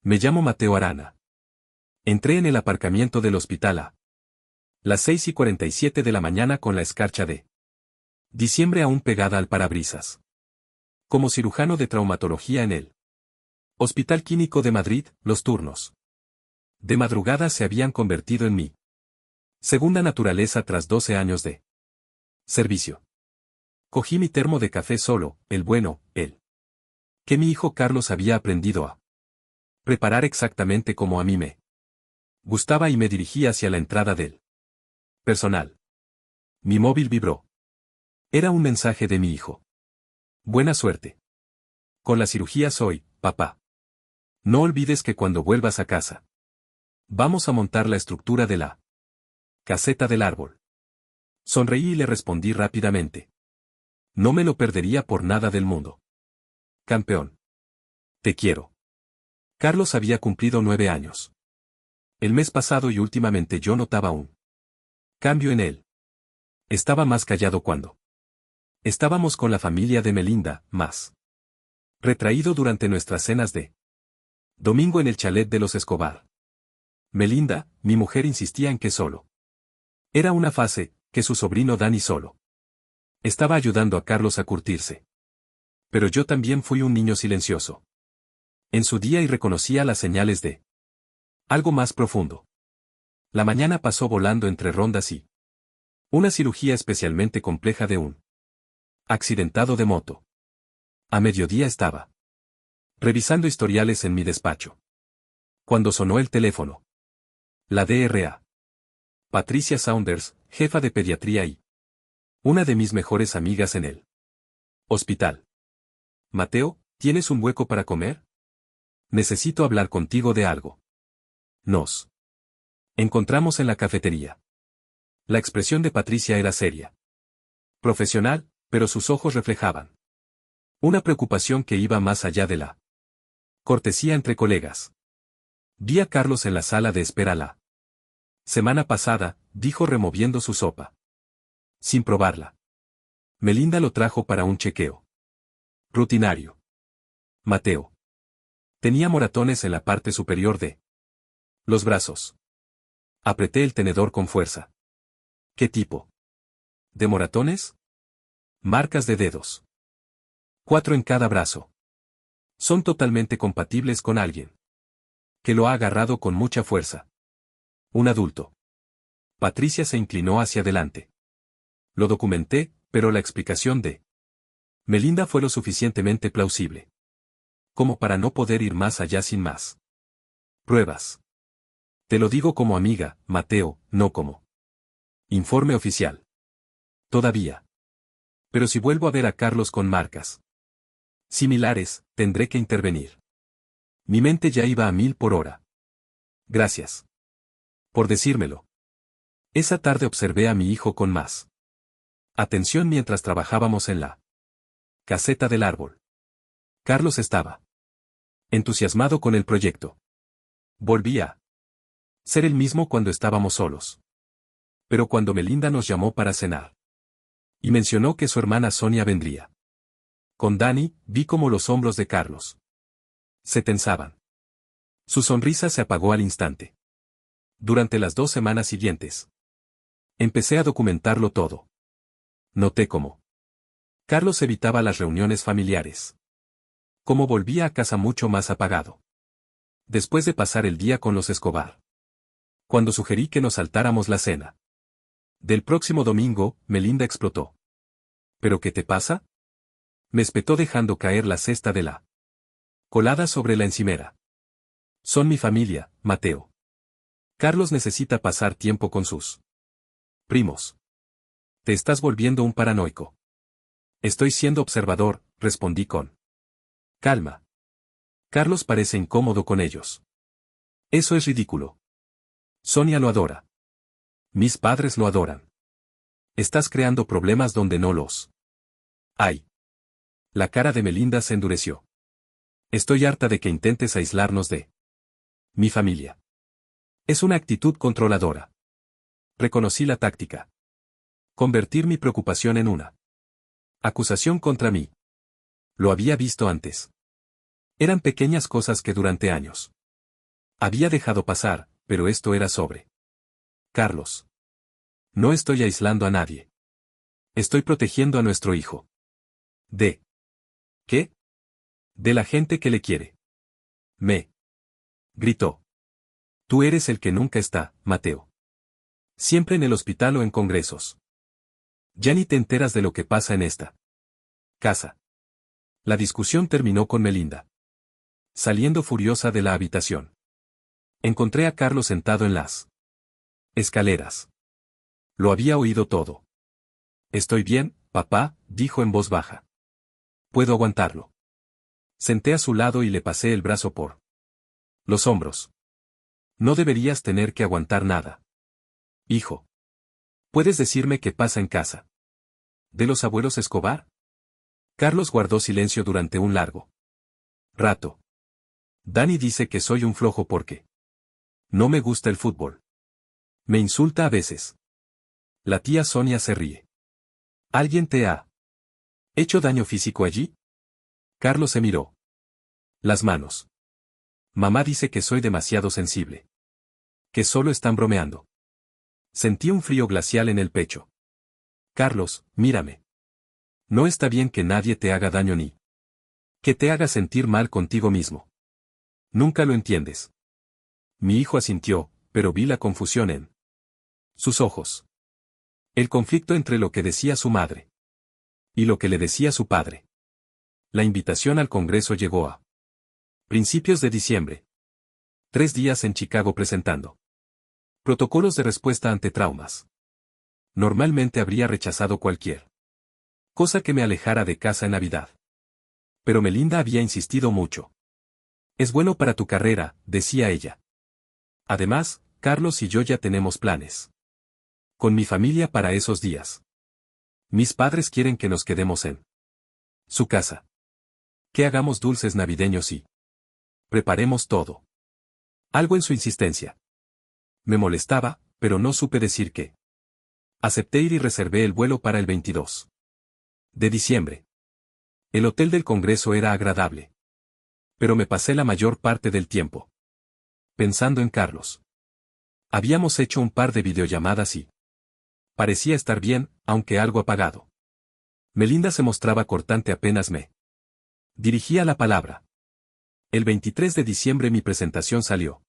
Me llamo Mateo Arana. Entré en el aparcamiento del hospital a las 6:47 de la mañana con la escarcha de diciembre aún pegada al parabrisas. Como cirujano de traumatología en el Hospital Clínico de Madrid, los turnos de madrugada se habían convertido en mi segunda naturaleza tras 12 años de servicio. Cogí mi termo de café solo, el bueno, el que mi hijo Carlos había aprendido a preparar exactamente como a mí me gustaba y me dirigí hacia la entrada del personal. Mi móvil vibró. Era un mensaje de mi hijo. Buena suerte. Con la cirugía soy, papá. No olvides que cuando vuelvas a casa, vamos a montar la estructura de la caseta del árbol. Sonreí y le respondí rápidamente. No me lo perdería por nada del mundo. Campeón. Te quiero. Carlos había cumplido 9 años. El mes pasado y últimamente yo notaba un cambio en él. Estaba más callado cuando estábamos con la familia de Melinda, más retraído durante nuestras cenas de domingo en el chalet de los Escobar. Melinda, mi mujer, insistía en que solo era una fase, que su sobrino Dani solo estaba ayudando a Carlos a curtirse. Pero yo también fui un niño silencioso en su día y reconocía las señales de algo más profundo. La mañana pasó volando entre rondas y una cirugía especialmente compleja de un accidentado de moto. A mediodía estaba revisando historiales en mi despacho, cuando sonó el teléfono. La DRA. Patricia Saunders, jefa de pediatría y una de mis mejores amigas en el hospital. Mateo, ¿tienes un hueco para comer? Necesito hablar contigo de algo. Nos encontramos en la cafetería. La expresión de Patricia era seria, profesional, pero sus ojos reflejaban una preocupación que iba más allá de la cortesía entre colegas. Vi a Carlos en la sala de espera la semana pasada, dijo removiendo su sopa, sin probarla. Melinda lo trajo para un chequeo rutinario. Mateo tenía moratones en la parte superior de los brazos. Apreté el tenedor con fuerza. ¿Qué tipo de moratones? Marcas de dedos. 4 en cada brazo. Son totalmente compatibles con alguien que lo ha agarrado con mucha fuerza. Un adulto. Patricia se inclinó hacia adelante. Lo documenté, pero la explicación de Melinda fue lo suficientemente plausible como para no poder ir más allá sin más pruebas. Te lo digo como amiga, Mateo, no como informe oficial. Todavía. Pero si vuelvo a ver a Carlos con marcas similares, tendré que intervenir. Mi mente ya iba a 1000 por hora. Gracias por decírmelo. Esa tarde observé a mi hijo con más atención mientras trabajábamos en la caseta del árbol. Carlos estaba entusiasmado con el proyecto. Volvía a ser el mismo cuando estábamos solos. Pero cuando Melinda nos llamó para cenar y mencionó que su hermana Sonia vendría con Dani, vi cómo los hombros de Carlos se tensaban. Su sonrisa se apagó al instante. Durante las 2 semanas siguientes, empecé a documentarlo todo. Noté cómo Carlos evitaba las reuniones familiares. Cómo volvía a casa mucho más apagado. Después de pasar el día con los Escobar. Cuando sugerí que nos saltáramos la cena del próximo domingo, Melinda explotó. ¿Pero qué te pasa? Me espetó dejando caer la cesta de la colada sobre la encimera. Son mi familia, Mateo. Carlos necesita pasar tiempo con sus primos. Te estás volviendo un paranoico. Estoy siendo observador, respondí con calma. Carlos parece incómodo con ellos. Eso es ridículo. Sonia lo adora. Mis padres lo adoran. Estás creando problemas donde no los hay. La cara de Melinda se endureció. Estoy harta de que intentes aislarnos de mi familia. Es una actitud controladora. Reconocí la táctica. Convertir mi preocupación en una acusación contra mí. Lo había visto antes. Eran pequeñas cosas que durante años Había dejado pasar, pero esto era sobre Carlos. No estoy aislando a nadie. Estoy protegiendo a nuestro hijo. ¿De qué? De la gente que le quiere. Me gritó. Tú eres el que nunca está, Mateo. Siempre en el hospital o en congresos. Ya ni te enteras de lo que pasa en esta casa. La discusión terminó con Melinda saliendo furiosa de la habitación. Encontré a Carlos sentado en las escaleras. Lo había oído todo. Estoy bien, papá, dijo en voz baja. Puedo aguantarlo. Senté a su lado y le pasé el brazo por los hombros. No deberías tener que aguantar nada. Hijo. ¿Puedes decirme qué pasa en casa? ¿De los abuelos Escobar? Carlos guardó silencio durante un largo rato. Dani dice que soy un flojo porque no me gusta el fútbol. Me insulta a veces. La tía Sonia se ríe. ¿Alguien te ha hecho daño físico allí? Carlos se miró las manos. Mamá dice que soy demasiado sensible. Que solo están bromeando. Sentí un frío glacial en el pecho. Carlos, mírame. No está bien que nadie te haga daño ni que te haga sentir mal contigo mismo. Nunca lo entiendes. Mi hijo asintió, pero vi la confusión en sus ojos. El conflicto entre lo que decía su madre y lo que le decía su padre. La invitación al Congreso llegó a principios de diciembre. 3 días en Chicago presentando protocolos de respuesta ante traumas. Normalmente habría rechazado cualquier cosa que me alejara de casa en Navidad. Pero Melinda había insistido mucho. Es bueno para tu carrera, decía ella. Además, Carlos y yo ya tenemos planes con mi familia para esos días. Mis padres quieren que nos quedemos en su casa. Que hagamos dulces navideños y preparemos todo. Algo en su insistencia me molestaba, pero no supe decir qué. Acepté ir y reservé el vuelo para el 22 de diciembre. El hotel del Congreso era agradable. Pero me pasé la mayor parte del tiempo pensando en Carlos. Habíamos hecho un par de videollamadas y parecía estar bien, aunque algo apagado. Melinda se mostraba cortante apenas me dirigía la palabra. El 23 de diciembre mi presentación salió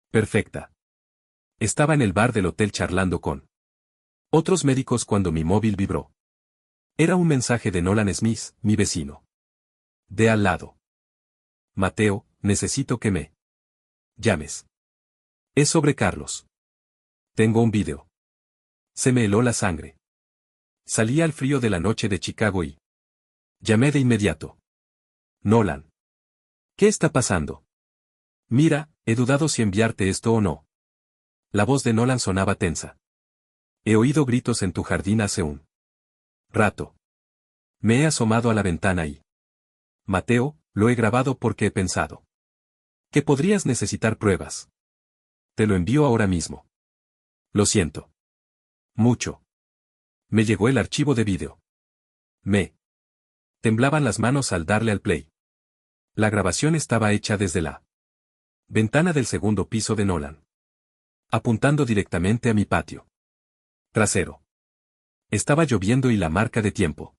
perfecta. Estaba en el bar del hotel charlando con otros médicos cuando mi móvil vibró. Era un mensaje de Nolan Smith, mi vecino de al lado. Mateo, necesito que me llames. Es sobre Carlos. Tengo un video. Se me heló la sangre. Salí al frío de la noche de Chicago y llamé de inmediato. Nolan. ¿Qué está pasando? Mira, he dudado si enviarte esto o no. La voz de Nolan sonaba tensa. He oído gritos en tu jardín hace un rato. Me he asomado a la ventana y... Mateo, lo he grabado porque he pensado que podrías necesitar pruebas. Te lo envío ahora mismo. Lo siento. Mucho. Me llegó el archivo de vídeo. Me temblaban las manos al darle al play. La grabación estaba hecha desde la ventana del segundo piso de Nolan, apuntando directamente a mi patio trasero. Estaba lloviendo y la marca de tiempo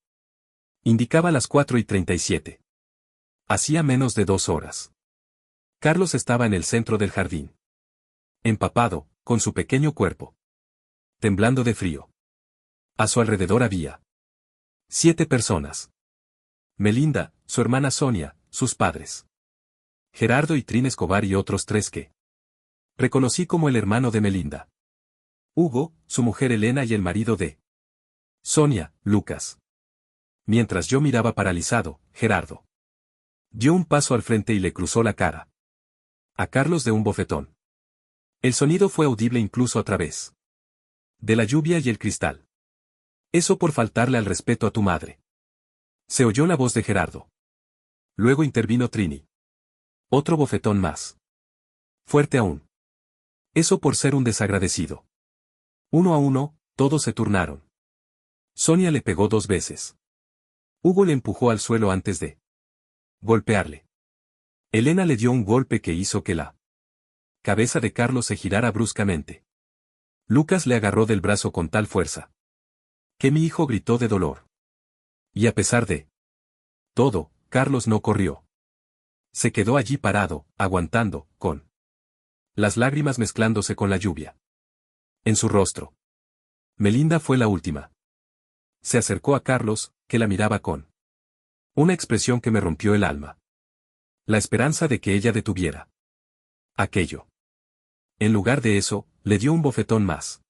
indicaba las 4:37. Hacía menos de 2 horas. Carlos estaba en el centro del jardín. Empapado, con su pequeño cuerpo temblando de frío. A su alrededor había 7 personas. Melinda, su hermana Sonia, sus padres. Gerardo y Trin Escobar y otros 3 que reconocí como el hermano de Melinda. Hugo, su mujer Elena y el marido de Sonia, Lucas. Mientras yo miraba paralizado, Gerardo dio un paso al frente y le cruzó la cara a Carlos de un bofetón. El sonido fue audible incluso a través de la lluvia y el cristal. Eso por faltarle al respeto a tu madre. Se oyó la voz de Gerardo. Luego intervino Trini. Otro bofetón más. Fuerte aún. Eso por ser un desagradecido. 1 a 1, todos se turnaron. Sonia le pegó 2 veces. Hugo le empujó al suelo antes de golpearle. Elena le dio un golpe que hizo que la cabeza de Carlos se girara bruscamente. Lucas le agarró del brazo con tal fuerza que mi hijo gritó de dolor. Y a pesar de todo, Carlos no corrió. Se quedó allí parado, aguantando, con las lágrimas mezclándose con la lluvia en su rostro. Melinda fue la última. Se acercó a Carlos, que la miraba con una expresión que me rompió el alma. La esperanza de que ella detuviera aquello. En lugar de eso, le dio un bofetón más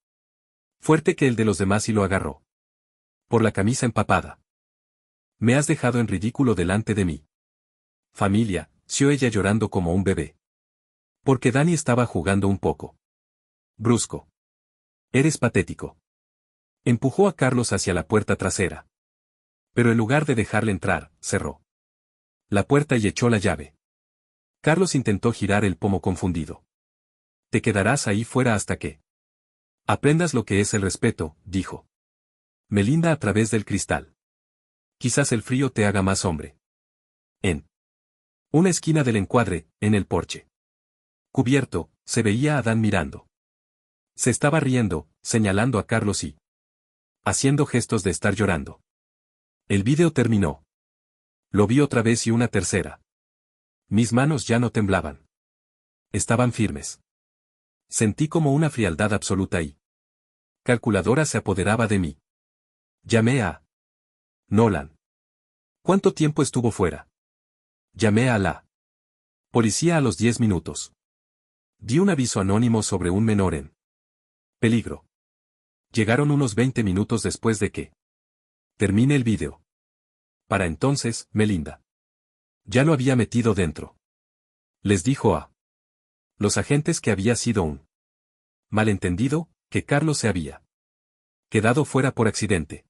fuerte que el de los demás y lo agarró por la camisa empapada. Me has dejado en ridículo delante de mí. Familia,sió ella llorando como un bebé. Porque Dani estaba jugando un poco brusco. Eres patético. Empujó a Carlos hacia la puerta trasera. Pero en lugar de dejarle entrar, cerró la puerta y echó la llave. Carlos intentó girar el pomo confundido. Te quedarás ahí fuera hasta que aprendas lo que es el respeto, dijo Melinda a través del cristal. Quizás el frío te haga más hombre. En una esquina del encuadre, en el porche cubierto, se veía a Adán mirando. Se estaba riendo, señalando a Carlos y haciendo gestos de estar llorando. El vídeo terminó. Lo vi otra vez y una tercera. Mis manos ya no temblaban. Estaban firmes. Sentí como una frialdad absoluta y calculadora se apoderaba de mí. Llamé a Nolan. ¿Cuánto tiempo estuvo fuera? Llamé a la policía a los 10 minutos. Di un aviso anónimo sobre un menor en peligro. Llegaron unos 20 minutos después de que termine el vídeo. Para entonces, Melinda ya lo había metido dentro. Les dijo a los agentes que había sido un malentendido, que Carlos se había quedado fuera por accidente.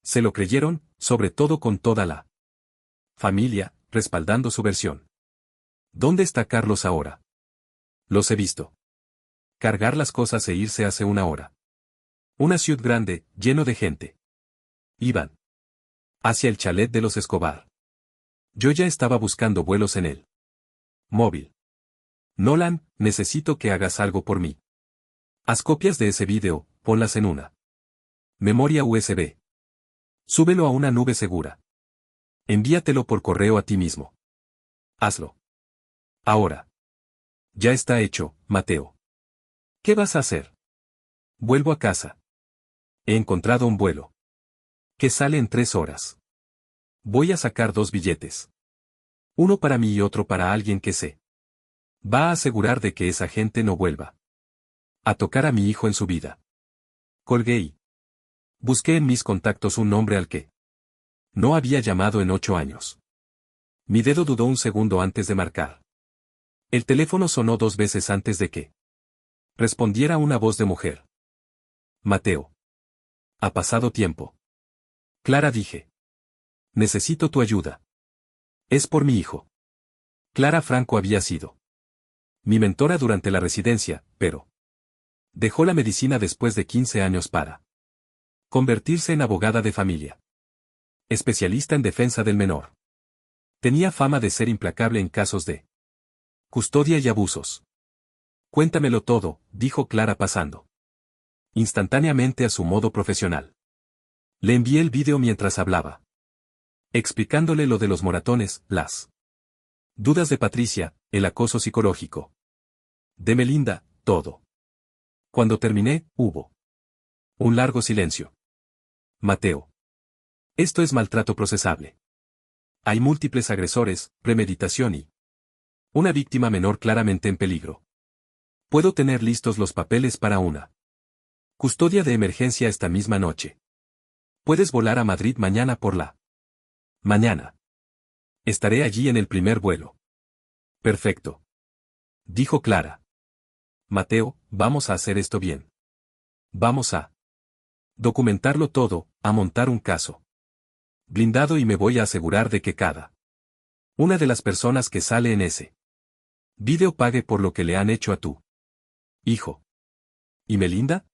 Se lo creyeron, sobre todo con toda la familia, respaldando su versión. ¿Dónde está Carlos ahora? Los he visto cargar las cosas e irse hace una hora. Una ciudad grande, lleno de gente. Iban hacia el chalet de los Escobar. Yo ya estaba buscando vuelos en el móvil. Nolan, necesito que hagas algo por mí. Haz copias de ese vídeo, ponlas en una memoria USB. Súbelo a una nube segura. Envíatelo por correo a ti mismo. Hazlo. Ahora. Ya está hecho, Mateo. ¿Qué vas a hacer? Vuelvo a casa. He encontrado un vuelo que sale en 3 horas. Voy a sacar 2 billetes. Uno para mí y otro para alguien que se va a asegurar de que esa gente no vuelva a tocar a mi hijo en su vida. Colgué y busqué en mis contactos un nombre al que no había llamado en 8 años. Mi dedo dudó un segundo antes de marcar. El teléfono sonó 2 veces antes de que respondiera una voz de mujer. Mateo. Ha pasado tiempo. Clara, dije. Necesito tu ayuda. Es por mi hijo. Clara Franco había sido mi mentora durante la residencia, pero dejó la medicina después de 15 años para convertirse en abogada de familia. Especialista en defensa del menor. Tenía fama de ser implacable en casos de custodia y abusos. Cuéntamelo todo, dijo Clara pasando instantáneamente a su modo profesional. Le envié el vídeo mientras hablaba, explicándole lo de los moratones, las dudas de Patricia, el acoso psicológico de Melinda, todo. Cuando terminé, hubo un largo silencio. Mateo. Esto es maltrato procesable. Hay múltiples agresores, premeditación y una víctima menor claramente en peligro. Puedo tener listos los papeles para una custodia de emergencia esta misma noche. Puedes volar a Madrid mañana por la mañana. Estaré allí en el primer vuelo. Perfecto. Dijo Clara. Mateo, vamos a hacer esto bien. Vamos a documentarlo todo, a montar un caso blindado y me voy a asegurar de que cada una de las personas que sale en ese vídeo pague por lo que le han hecho a tu hijo. ¿Y Melinda?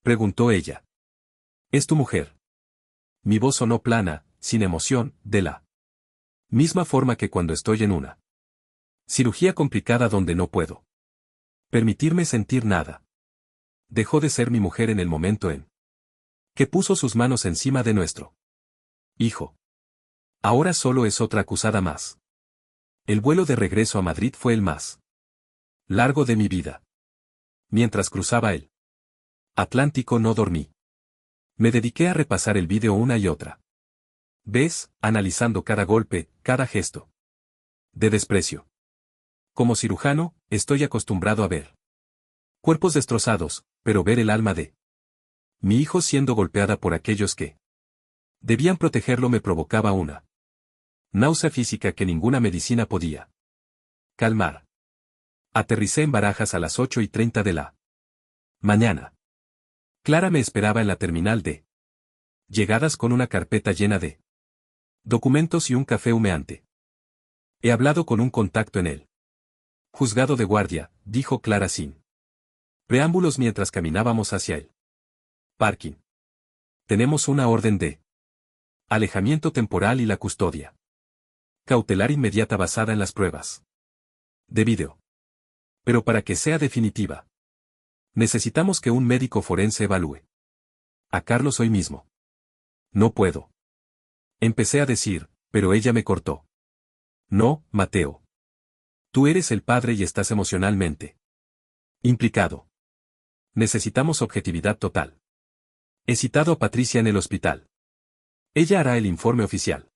Preguntó ella. Es tu mujer. Mi voz sonó plana, sin emoción, de la misma forma que cuando estoy en una cirugía complicada donde no puedo Permitirme sentir nada. Dejó de ser mi mujer en el momento en que puso sus manos encima de nuestro hijo. Ahora solo es otra acusada más. El vuelo de regreso a Madrid fue el más largo de mi vida. Mientras cruzaba el Atlántico no dormí. Me dediqué a repasar el vídeo una y otra vez, analizando cada golpe, cada gesto de desprecio. Como cirujano, estoy acostumbrado a ver cuerpos destrozados, pero ver el alma de mi hijo siendo golpeada por aquellos que debían protegerlo me provocaba una náusea física que ninguna medicina podía calmar. Aterricé en Barajas a las 8:30 de la mañana. Clara me esperaba en la terminal de llegadas con una carpeta llena de documentos y un café humeante. He hablado con un contacto en el juzgado de guardia, dijo Clara sin preámbulos mientras caminábamos hacia el parking. Tenemos una orden de alejamiento temporal y la custodia cautelar inmediata basada en las pruebas de vídeo. Pero para que sea definitiva, necesitamos que un médico forense evalúe a Carlos hoy mismo. No puedo. Empecé a decir, pero ella me cortó. No, Mateo. Tú eres el padre y estás emocionalmente implicado. Necesitamos objetividad total. He citado a Patricia en el hospital. Ella hará el informe oficial.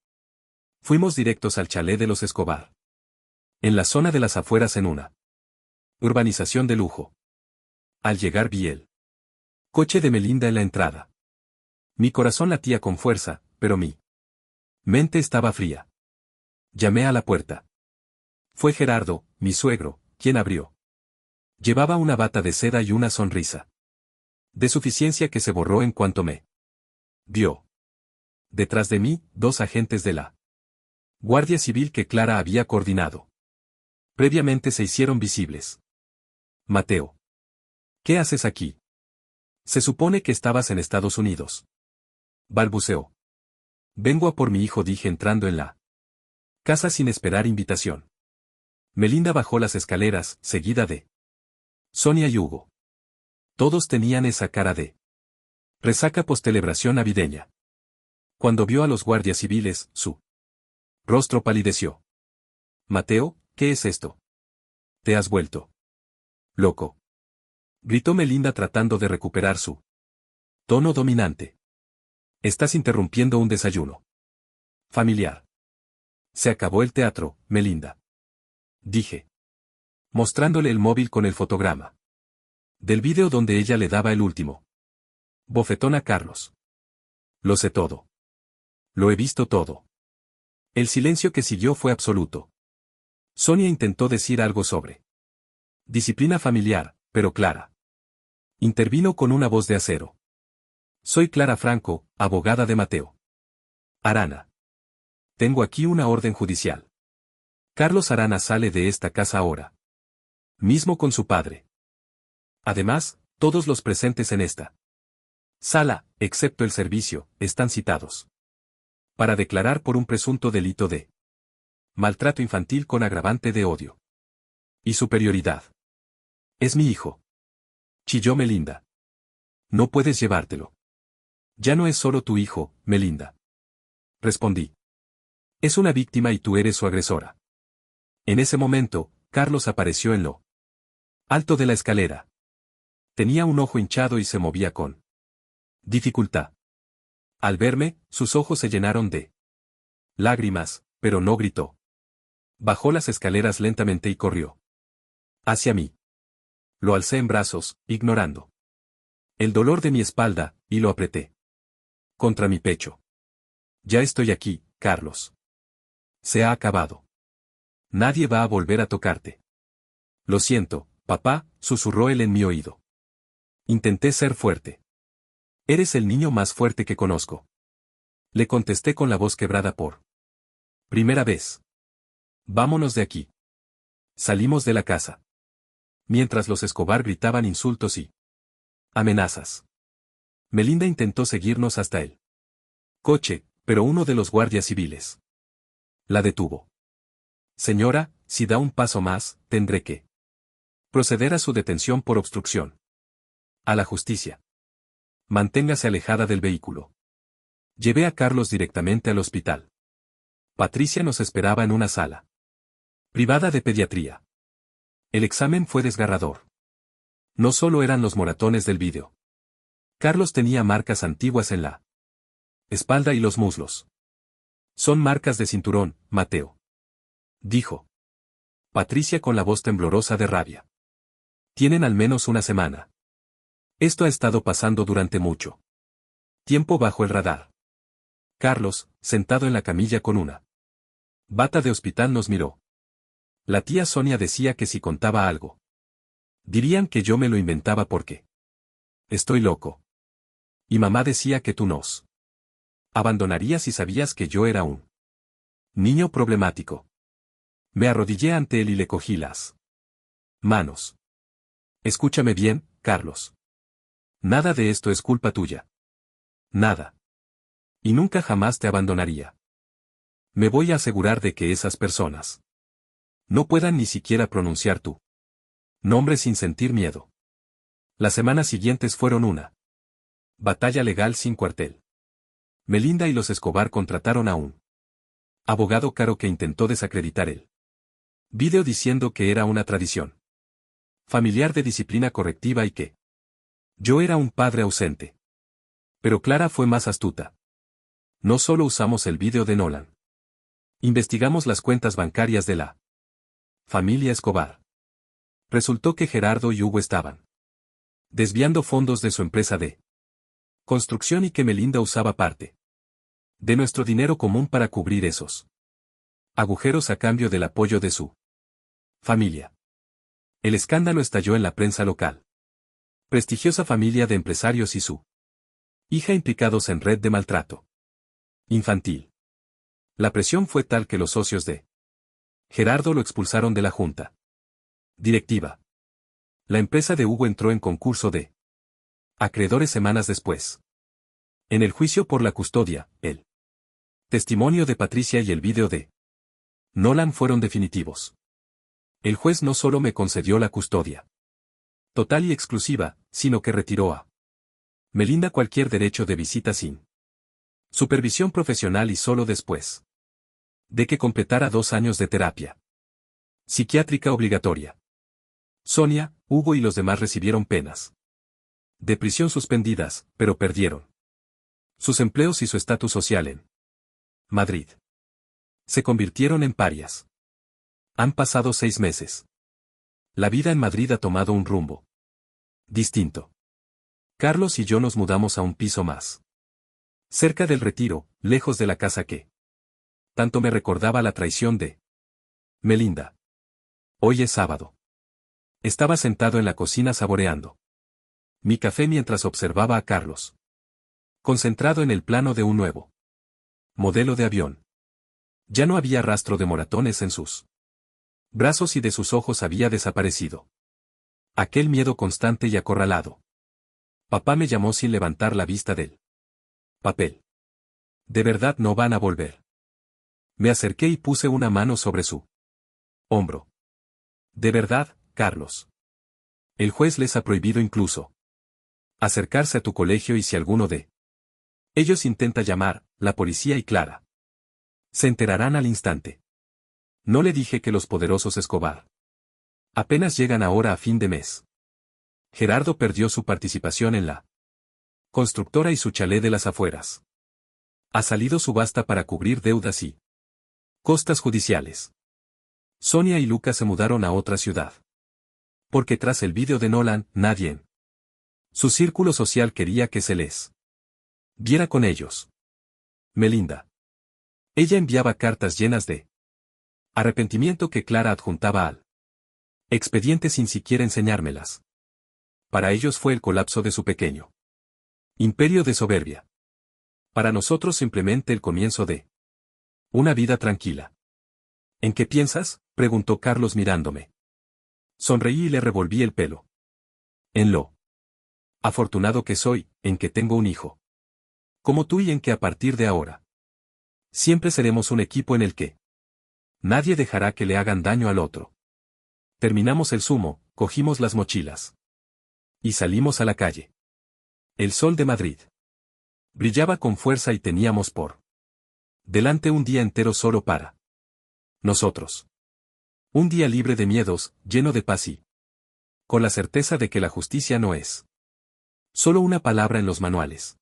Fuimos directos al chalet de los Escobar. En la zona de las afueras en una urbanización de lujo. Al llegar vi el coche de Melinda en la entrada. Mi corazón latía con fuerza, pero mi mente estaba fría. Llamé a la puerta. Fue Gerardo, mi suegro, quien abrió. Llevaba una bata de seda y una sonrisa de suficiencia que se borró en cuanto me vio. Detrás de mí, 2 agentes de la Guardia Civil que Clara había coordinado. Previamente se hicieron visibles. Mateo. ¿Qué haces aquí? Se supone que estabas en Estados Unidos. Balbuceó. Vengo a por mi hijo, dije entrando en la casa sin esperar invitación. Melinda bajó las escaleras, seguida de Sonia y Hugo. Todos tenían esa cara de resaca postcelebración navideña. Cuando vio a los guardias civiles, su rostro palideció. Mateo, ¿qué es esto? ¿Te has vuelto loco? Gritó Melinda tratando de recuperar su tono dominante. Estás interrumpiendo un desayuno familiar. Se acabó el teatro, Melinda. Dije. Mostrándole el móvil con el fotograma del vídeo donde ella le daba el último bofetón a Carlos. Lo sé todo. Lo he visto todo. El silencio que siguió fue absoluto. Sonia intentó decir algo sobre disciplina familiar, pero Clara intervino con una voz de acero. Soy Clara Franco, abogada de Mateo Arana. Tengo aquí una orden judicial. Carlos Arana sale de esta casa ahora mismo con su padre. Además, todos los presentes en esta sala, excepto el servicio, están citados para declarar por un presunto delito de maltrato infantil con agravante de odio y superioridad. Es mi hijo. Chilló Melinda. No puedes llevártelo. Ya no es solo tu hijo, Melinda. Respondí. Es una víctima y tú eres su agresora. En ese momento, Carlos apareció en lo alto de la escalera. Tenía un ojo hinchado y se movía con dificultad. Al verme, sus ojos se llenaron de lágrimas, pero no gritó. Bajó las escaleras lentamente y corrió hacia mí. Lo alcé en brazos, ignorando el dolor de mi espalda, y lo apreté contra mi pecho. Ya estoy aquí, Carlos. Se ha acabado. Nadie va a volver a tocarte. Lo siento, papá, susurró él en mi oído. Intenté ser fuerte. Eres el niño más fuerte que conozco. Le contesté con la voz quebrada por primera vez. Vámonos de aquí. Salimos de la casa. Mientras los Escobar gritaban insultos y amenazas. Melinda intentó seguirnos hasta el coche, pero uno de los guardias civiles la detuvo. Señora, si da un paso más, tendré que Proceder a su detención por obstrucción. A la justicia. Manténgase alejada del vehículo. Llevé a Carlos directamente al hospital. Patricia nos esperaba en una sala privada de pediatría. El examen fue desgarrador. No solo eran los moratones del vídeo. Carlos tenía marcas antiguas en la espalda y los muslos. Son marcas de cinturón, Mateo, dijo Patricia con la voz temblorosa de rabia. Tienen al menos una semana. Esto ha estado pasando durante mucho tiempo bajo el radar. Carlos, sentado en la camilla con una bata de hospital, nos miró. La tía Sonia decía que si contaba algo, dirían que yo me lo inventaba porque estoy loco. Y mamá decía que tú nos abandonarías si sabías que yo era un niño problemático. Me arrodillé ante él y le cogí las manos. Escúchame bien, Carlos. Nada de esto es culpa tuya. Nada. Y nunca jamás te abandonaría. Me voy a asegurar de que esas personas no puedan ni siquiera pronunciar tu nombre sin sentir miedo. Las semanas siguientes fueron una batalla legal sin cuartel. Melinda y los Escobar contrataron a un abogado caro que intentó desacreditar el vídeo diciendo que era una tradición familiar de disciplina correctiva y que yo era un padre ausente. Pero Clara fue más astuta. No solo usamos el vídeo de Nolan. Investigamos las cuentas bancarias de la familia Escobar. Resultó que Gerardo y Hugo estaban desviando fondos de su empresa de construcción y que Melinda usaba parte de nuestro dinero común para cubrir esos agujeros a cambio del apoyo de su familia. El escándalo estalló en la prensa local. Prestigiosa familia de empresarios y su hija implicados en red de maltrato infantil. La presión fue tal que los socios de Gerardo lo expulsaron de la junta directiva. La empresa de Hugo entró en concurso de acreedores semanas después. En el juicio por la custodia, el testimonio de Patricia y el vídeo de Nolan fueron definitivos. El juez no solo me concedió la custodia total y exclusiva, sino que retiró a Melinda cualquier derecho de visita sin supervisión profesional y solo después de que completara 2 años de terapia psiquiátrica obligatoria. Sonia, Hugo y los demás recibieron penas de prisión suspendidas, pero perdieron sus empleos y su estatus social en Madrid. Se convirtieron en parias. Han pasado 6 meses. La vida en Madrid ha tomado un rumbo distinto. Carlos y yo nos mudamos a un piso más cerca del Retiro, lejos de la casa que tanto me recordaba la traición de Melinda. Hoy es sábado. Estaba sentado en la cocina saboreando mi café mientras observaba a Carlos, concentrado en el plano de un nuevo modelo de avión. Ya no había rastro de moratones en sus brazos y de sus ojos había desaparecido aquel miedo constante y acorralado. Papá me llamó sin levantar la vista del papel. ¿De verdad no van a volver? Me acerqué y puse una mano sobre su hombro. ¿De verdad, Carlos? El juez les ha prohibido incluso acercarse a tu colegio y si alguno de ellos intenta llamar, la policía y Clara se enterarán al instante. No le dije que los poderosos Escobar apenas llegan ahora a fin de mes. Gerardo perdió su participación en la constructora y su chalet de las afueras. Ha salido subasta para cubrir deudas y costas judiciales. Sonia y Lucas se mudaron a otra ciudad. Porque tras el vídeo de Nolan, nadie en su círculo social quería que se les viera con ellos. Melinda. Ella enviaba cartas llenas de arrepentimiento que Clara adjuntaba al expediente sin siquiera enseñármelas. Para ellos fue el colapso de su pequeño imperio de soberbia. Para nosotros simplemente el comienzo de una vida tranquila. ¿En qué piensas?, preguntó Carlos mirándome. Sonreí y le revolví el pelo. En lo afortunado que soy, en que tengo un hijo como tú y en que a partir de ahora siempre seremos un equipo en el que nadie dejará que le hagan daño al otro. Terminamos el zumo, cogimos las mochilas. Y salimos a la calle. El sol de Madrid brillaba con fuerza y teníamos por delante un día entero solo para nosotros. Un día libre de miedos, lleno de paz y con la certeza de que la justicia no es solo una palabra en los manuales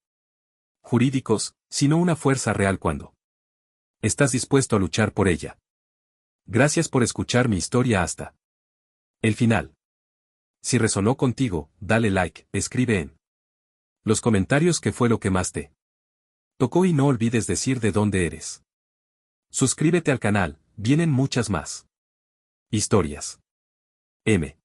jurídicos, sino una fuerza real cuando estás dispuesto a luchar por ella. Gracias por escuchar mi historia hasta el final. Si resonó contigo, dale like, escribe en los comentarios qué fue lo que más te tocó y no olvides decir de dónde eres. Suscríbete al canal, vienen muchas más historias. M.